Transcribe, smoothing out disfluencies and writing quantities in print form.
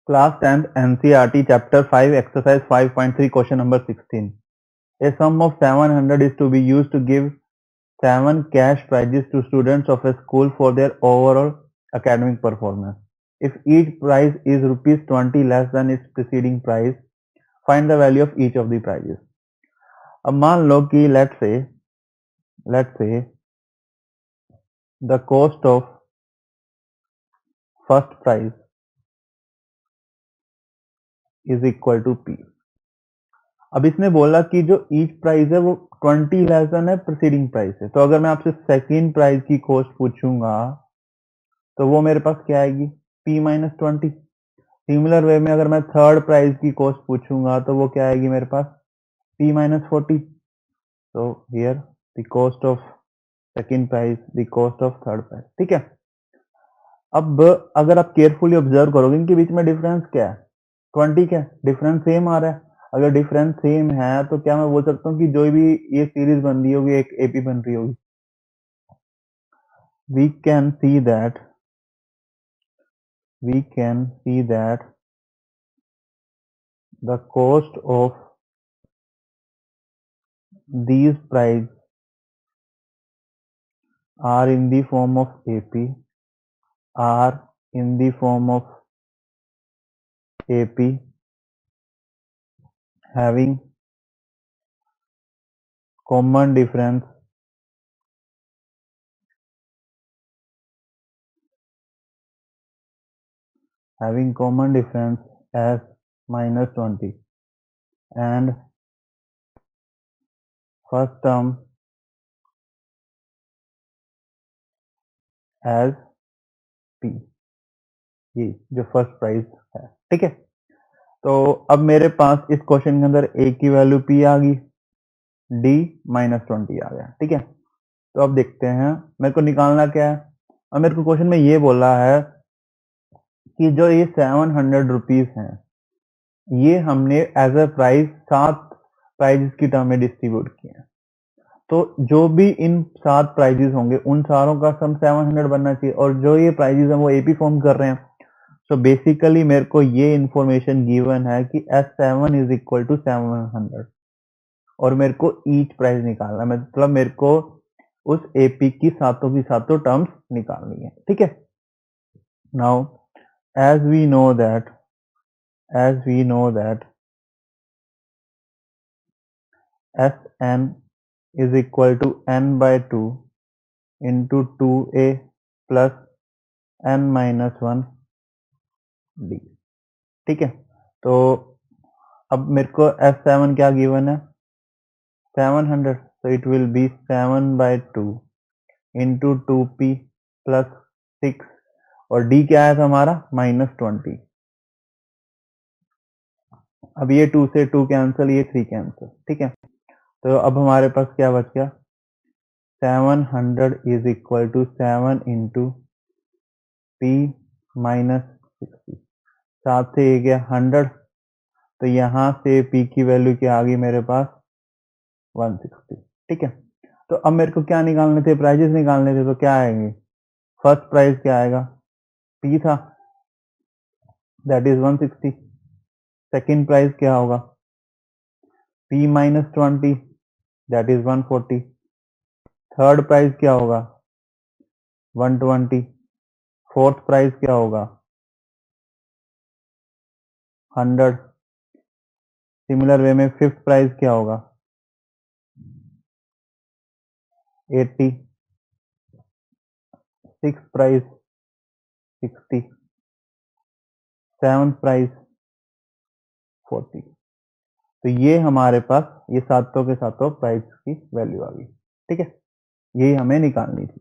Class 10th NCERT Chapter 5 Exercise 5.3 Question number 16. A sum of 700 is to be used to give 7 cash prizes to students of a school for their overall academic performance. If each prize is rupees 20 less than its preceding prize, find the value of each of the prizes. अब मान लो कि let's say the cost of first prize is equal to P. अब इसने बोला कि जो each price है वो 20 लेस देन है प्रीसीडिंग प्राइस है। तो अगर मैं आपसे सेकंड प्राइस की कॉस्ट पूछूंगा तो वो मेरे पास क्या आएगी, P माइनस 20। सिमिलर वे में अगर मैं थर्ड प्राइस की कॉस्ट पूछूंगा तो वो क्या आएगी मेरे पास, P माइनस 40। तो here the cost of second price, the cost of third price. ठीक है, अब अगर आप केयरफुली ऑब्जर्व करोगे इनके बीच में डिफरेंस क्या है, 20 क्या डिफरेंस सेम आ रहा है। अगर डिफरेंस सेम है तो क्या मैं बोल सकता हूँ कि जो भी ये सीरीज बन रही होगी एक एपी बन रही होगी। we can see that the cost of these price are in the form of AP, having common difference as minus 20 and first term as P, ये जो फर्स्ट प्राइस है। ठीक है, तो अब मेरे पास इस क्वेश्चन के अंदर A की वैल्यू P आ गई, D माइनस 20 आ गया। ठीक है, तो अब देखते हैं मेरे को निकालना क्या है। अब मेरे को क्वेश्चन में ये बोला है कि जो ये 700 रुपीज हैं ये हमने एज अ प्राइस 7 प्राइजेस की टर्म में डिस्ट्रीब्यूट किए हैं। तो जो भी इन 7 प्राइजेस होंगे उन सारों का सम 700 बनना चाहिए, और जो ये प्राइजेस हैं वो एपी फॉर्म कर रहे हैं। सो बेसिकली मेरे को ये इंफॉर्मेशन गिवन है कि S7 इज इक्वल टू 700 और मेरे को ईच प्राइस निकालना है, मतलब मेरे को उस एपी की सातों टर्म्स निकालनी है। ठीक है, now as we know that Sn is equal to n by 2 into 2a plus n minus 1 d। ठीक है, तो अब मेरे को S7 क्या गिवन है, 700, so it will be 7 by 2 into 2p plus 6 और d क्या आया था हमारा माइनस 20। अब ये 2 से 2 कैंसिल, ये 3 कैंसिल। ठीक है, तो अब हमारे पास क्या बच गया, 700 is equal to 7 into p minus 60, 7 से ये गया 100, तो यहाँ से p की वैल्यू क्या आ गई मेरे पास 160। ठीक है, तो अब मेरे को क्या निकालने थे, प्राइजेस निकालने थे। तो क्या आएंगे, फर्स्ट प्राइस क्या आएगा, p था, दैट इज 160। सेकेंड प्राइस क्या होगा, p minus 20, that is 140। Third price क्या होगा 120। फोर्थ प्राइस क्या होगा 100। सिमिलर वे में फिफ्थ प्राइस क्या होगा 80। Six price 60। Seventh price 40। तो ये हमारे पास ये सातों के सातों प्राइस की वैल्यू आ गई। ठीक है, यही हमें निकालनी थी।